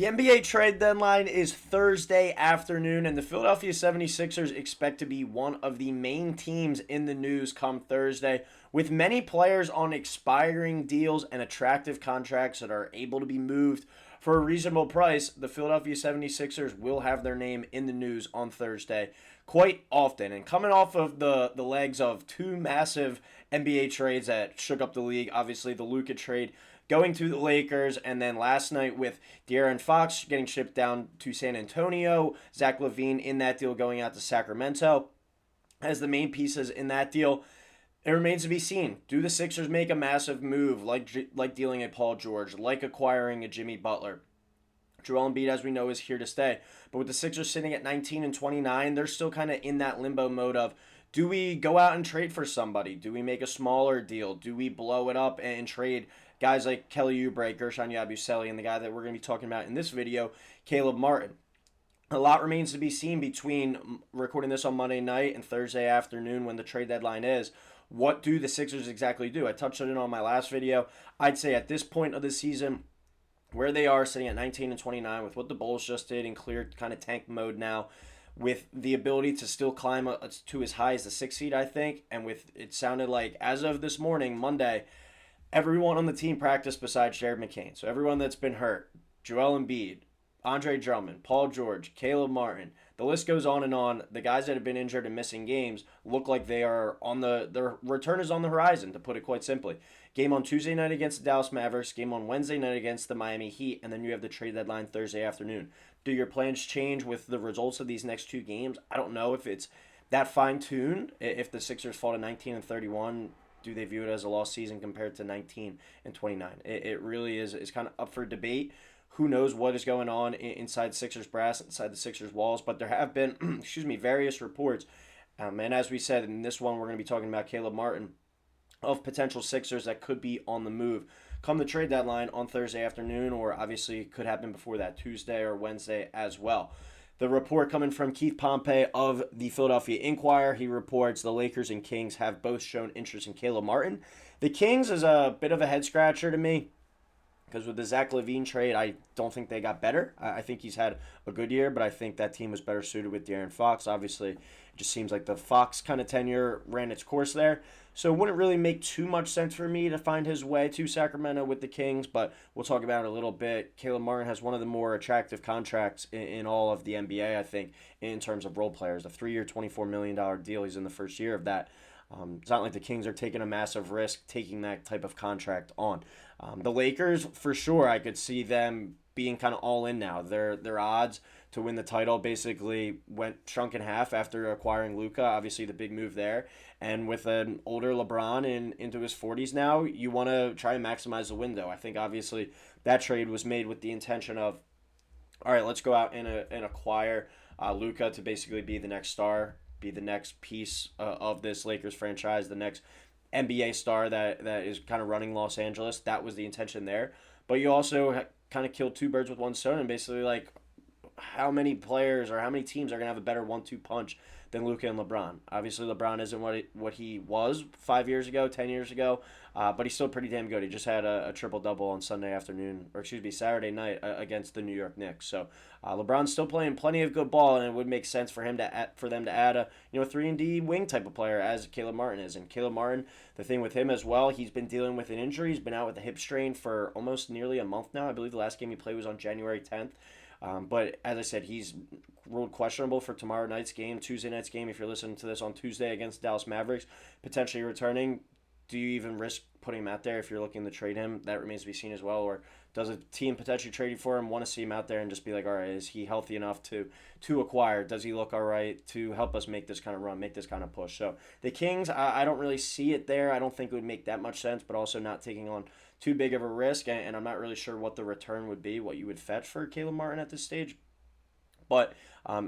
The NBA trade deadline is Thursday afternoon, and the Philadelphia 76ers expect to be one of the main teams in the news come Thursday, with many players on expiring deals and attractive contracts that are able to be moved for a reasonable price. The Philadelphia 76ers will have their name in the news on Thursday quite often. And coming off of the legs of two massive NBA trades that shook up the league, obviously the Luka trade going to the Lakers, and then last night with De'Aaron Fox getting shipped down to San Antonio, Zach LaVine in that deal going out to Sacramento as the main pieces in that deal. It remains to be seen. Do the Sixers make a massive move like dealing a Paul George, like acquiring a Jimmy Butler? Joel Embiid, as we know, is here to stay. But with the Sixers sitting at 19 and 29, they're still kind of in that limbo mode of, do we go out and trade for somebody? Do we make a smaller deal? Do we blow it up and trade guys like Kelly Oubre, Gershon Yabusele, and the guy that we're going to be talking about in this video, Caleb Martin? A lot remains to be seen between recording this on Monday night and Thursday afternoon when the trade deadline is. What do the Sixers exactly do? I touched on it on my last video. I'd say at this point of the season, where they are sitting at 19 and 29 with what the Bulls just did in clear kind of tank mode now, with the ability to still climb to as high as the 6th seed, I think, and with it sounded like as of this morning, Monday, everyone on the team practiced besides Jared McCain. So everyone that's been hurt, Joel Embiid, Andre Drummond, Paul George, Caleb Martin, the list goes on and on. The guys that have been injured and missing games look like they are their return is on the horizon, to put it quite simply. Game on Tuesday night against the Dallas Mavericks, game on Wednesday night against the Miami Heat, and then you have the trade deadline Thursday afternoon. Do your plans change with the results of these next two games? I don't know if it's that fine-tuned. If the Sixers fall to 19 and 31, do they view it as a lost season compared to 19 and 29? It really is kind of up for debate. Who knows what is going on inside Sixers brass, inside the Sixers walls, but there have been, various reports. And as we said, in this one, we're going to be talking about Caleb Martin, of potential Sixers that could be on the move come the trade deadline on Thursday afternoon, or obviously could happen before that, Tuesday or Wednesday as well. The report coming from Keith Pompey of the Philadelphia Inquirer, he reports the Lakers and Kings have both shown interest in Caleb Martin. The Kings is a bit of a head scratcher to me, because with the Zach LaVine trade, I don't think they got better. I think he's had a good year, but I think that team was better suited with De'Aaron Fox. Obviously, it just seems like the Fox kind of tenure ran its course there. So it wouldn't really make too much sense for me to find his way to Sacramento with the Kings, but we'll talk about it a little bit. Caleb Martin has one of the more attractive contracts in all of the NBA, I think, in terms of role players. A 3-year, $24 million deal. He's in the first year of that. It's not like the Kings are taking a massive risk taking that type of contract on. The Lakers, for sure, I could see them being kind of all in now. Their odds to win the title basically shrunk in half after acquiring Luka. Obviously, the big move there. And with an older LeBron into his 40s now, you want to try and maximize the window. I think, obviously, that trade was made with the intention of, all right, let's go out and acquire Luka to basically be the next star, be the next piece of this Lakers franchise, the next NBA star that is kind of running Los Angeles. That was the intention there. But you also kind of killed two birds with one stone, and basically, like, how many players or how many teams are going to have a better 1-2 punch than Luka and LeBron? Obviously, LeBron isn't what he was 5 years ago, 10 years ago, but he's still pretty damn good. He just had a triple-double on Saturday night against the New York Knicks. So LeBron's still playing plenty of good ball, and it would make sense for them to add a 3-and-D wing type of player as Caleb Martin is. And Caleb Martin, the thing with him as well, he's been dealing with an injury. He's been out with a hip strain for almost nearly a month now. I believe the last game he played was on January 10th. But as I said, he's ruled questionable for tomorrow night's game, Tuesday night's game. If you're listening to this on Tuesday against Dallas Mavericks, potentially returning, do you even risk putting him out there if you're looking to trade him? That remains to be seen as well. Or does a team potentially trading for him want to see him out there and just be like, all right, is he healthy enough to acquire? Does he look all right to help us make this kind of run, make this kind of push? So the Kings, I don't really see it there. I don't think it would make that much sense, but also not taking on too big of a risk, and I'm not really sure what the return would be, what you would fetch for Caleb Martin at this stage. But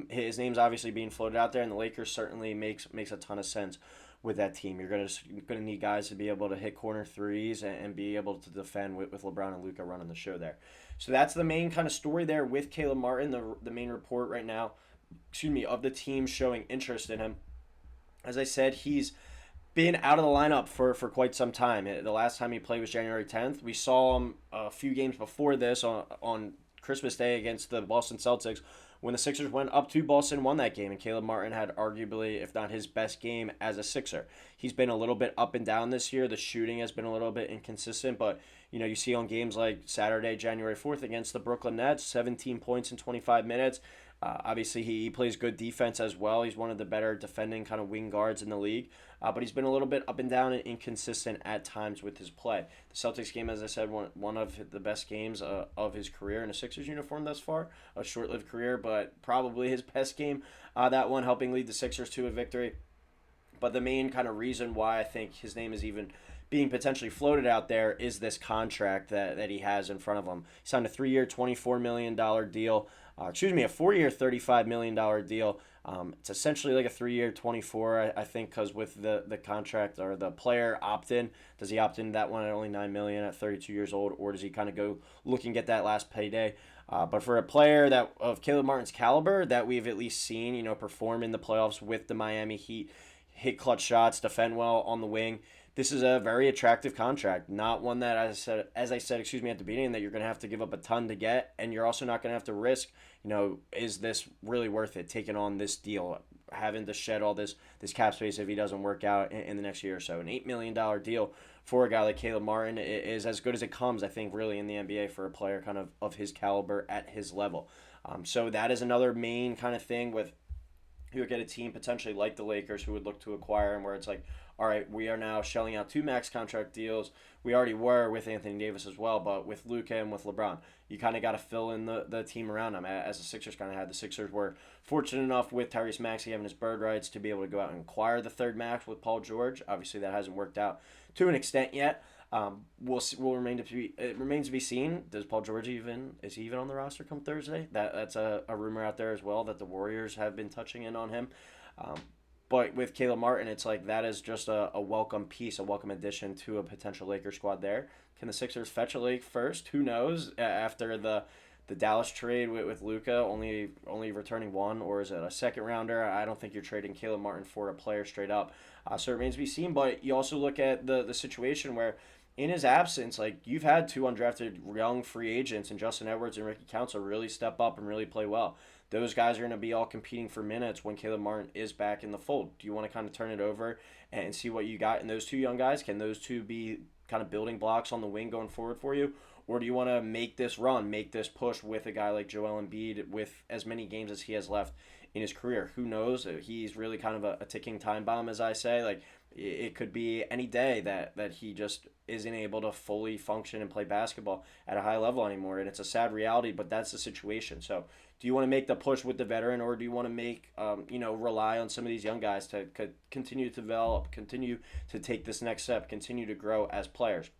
his name's obviously being floated out there, and the Lakers certainly makes a ton of sense with that team. You're gonna need guys to be able to hit corner threes and be able to defend with LeBron and Luka running the show there. So that's the main kind of story there with Caleb Martin. The main report right now, of the team showing interest in him. As I said, he's been out of the lineup for quite some time. The last time he played was January 10th. We saw him a few games before this on Christmas Day against the Boston Celtics when the Sixers went up to Boston, won that game, and Caleb Martin had arguably, if not his best game as a Sixer. He's been a little bit up and down this year. The shooting has been a little bit inconsistent, but you see on games like Saturday, January 4th against the Brooklyn Nets, 17 points in 25 minutes. Obviously, he plays good defense as well. He's one of the better defending kind of wing guards in the league. But he's been a little bit up and down and inconsistent at times with his play. The Celtics game, as I said, one of the best games of his career in a Sixers uniform thus far. A short-lived career, but probably his best game. That one helping lead the Sixers to a victory. But the main kind of reason why I think his name is even being potentially floated out there is this contract that he has in front of him. He signed a 3-year, $24 million deal. A 4-year, $35 million deal. It's essentially like a 3-year, 24, I think, because with the contract or the player opt-in, does he opt in that one at only $9 million at 32 years old, or does he kind of go look and get that last payday? But for a player that of Caleb Martin's caliber that we've at least seen, perform in the playoffs with the Miami Heat, hit clutch shots, defend well on the wing, this is a very attractive contract. Not one that, as I said, at the beginning, that you're going to have to give up a ton to get, and you're also not going to have to risk, is this really worth it, taking on this deal, having to shed all this cap space if he doesn't work out in the next year or so. An $8 million deal for a guy like Caleb Martin is as good as it comes, I think, really, in the NBA for a player kind of his caliber at his level. So that is another main kind of thing with you would get a team potentially like the Lakers who would look to acquire him, where it's like, all right, we are now shelling out 2 max contract deals. We already were with Anthony Davis as well, but with Luka and with LeBron, you kind of got to fill in the team around him, as the Sixers kind of had. The Sixers were fortunate enough with Tyrese Maxey having his bird rights to be able to go out and acquire the 3rd max with Paul George. Obviously, that hasn't worked out to an extent yet. It remains to be seen. Does Paul George is he even on the roster come Thursday? That's a rumor out there as well that the Warriors have been touching in on him. But with Caleb Martin, it's like that is just a welcome piece, a welcome addition to a potential Lakers squad there. Can the Sixers fetch a Lake first? Who knows? After the Dallas trade with Luka, only returning one, or is it a second rounder? I don't think you're trading Caleb Martin for a player straight up. So it remains to be seen. But you also look at the situation where, in his absence, like, you've had 2 undrafted young free agents and Justin Edwards and Ricky Council really step up and really play well. Those guys are going to be all competing for minutes when Caleb Martin is back in the fold. Do you want to kind of turn it over and see what you got in those 2 young guys? Can those 2 be kind of building blocks on the wing going forward for you? Or do you want to make this run, make this push with a guy like Joel Embiid with as many games as he has left in his career? Who knows? He's really kind of a ticking time bomb, as I say. Like, it could be any day that he just isn't able to fully function and play basketball at a high level anymore. And it's a sad reality, but that's the situation. So do you want to make the push with the veteran, or do you want to make, rely on some of these young guys to continue to develop, continue to take this next step, continue to grow as players?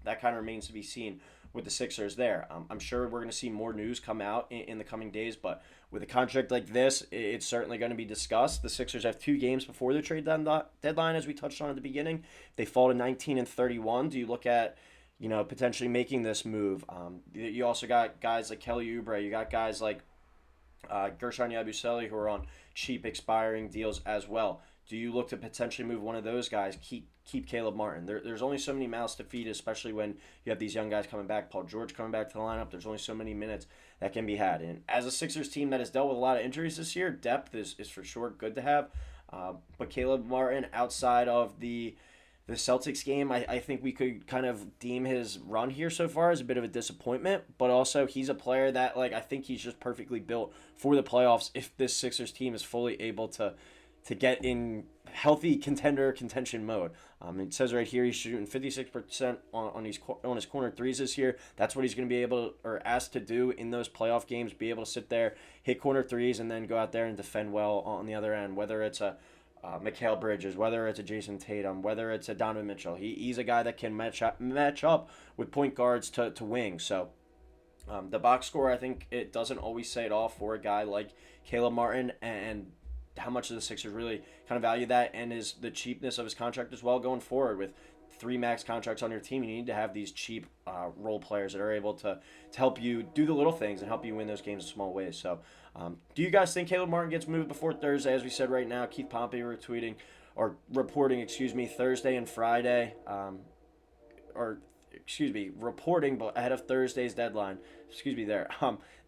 That kind of remains to be seen with the Sixers there. I'm sure we're going to see more news come out in the coming days, but with a contract like this, it's certainly going to be discussed. The Sixers have 2 games before the trade deadline, as we touched on at the beginning. They fall to 19-31. Do you look at, potentially making this move? You also got guys like Kelly Oubre. You got guys like Gershon Yabusele who are on cheap expiring deals as well. Do you look to potentially move one of those guys, keep Caleb Martin? There's only so many mouths to feed, especially when you have these young guys coming back. Paul George coming back to the lineup. There's only so many minutes that can be had. And as a Sixers team that has dealt with a lot of injuries this year, depth is for sure good to have. But Caleb Martin, outside of the Celtics game, I think we could kind of deem his run here so far as a bit of a disappointment. But also, he's a player that, I think he's just perfectly built for the playoffs if this Sixers team is fully able to get in healthy contention mode. It says right here he's shooting 56% on his corner threes this year. That's what he's going to be able or asked to do in those playoff games, be able to sit there, hit corner threes, and then go out there and defend well on the other end, whether it's a Mikal Bridges, whether it's a Jason Tatum, whether it's a Donovan Mitchell. He's a guy that can match up with point guards to wing. So the box score, I think it doesn't always say it all for a guy like Caleb Martin, and how much of the Sixers really kind of value that, and is the cheapness of his contract as well going forward. With 3 max contracts on your team, you need to have these cheap role players that are able to help you do the little things and help you win those games in small ways. So do you guys think Caleb Martin gets moved before Thursday? As we said right now, Keith Pompey reporting Thursday and Friday, reporting but ahead of Thursday's deadline,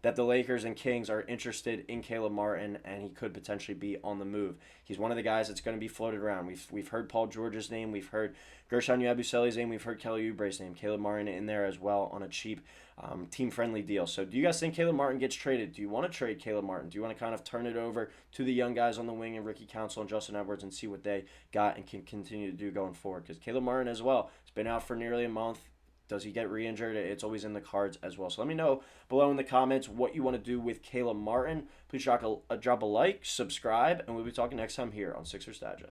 that the Lakers and Kings are interested in Caleb Martin and he could potentially be on the move. He's one of the guys that's going to be floated around. We've heard Paul George's name, we've heard Gershon Yabusele's name, we've heard Kelly Oubre's name, Caleb Martin in there as well on a cheap team-friendly deal. So do you guys think Caleb Martin gets traded? Do you want to trade Caleb Martin? Do you want to kind of turn it over to the young guys on the wing and Ricky Council and Justin Edwards and see what they got and can continue to do going forward? Because Caleb Martin as well has been out for nearly a month. Does he get re-injured? It's always in the cards as well. So let me know below in the comments what you want to do with Caleb Martin. Please drop a like, subscribe, and we'll be talking next time here on Sixers Digest.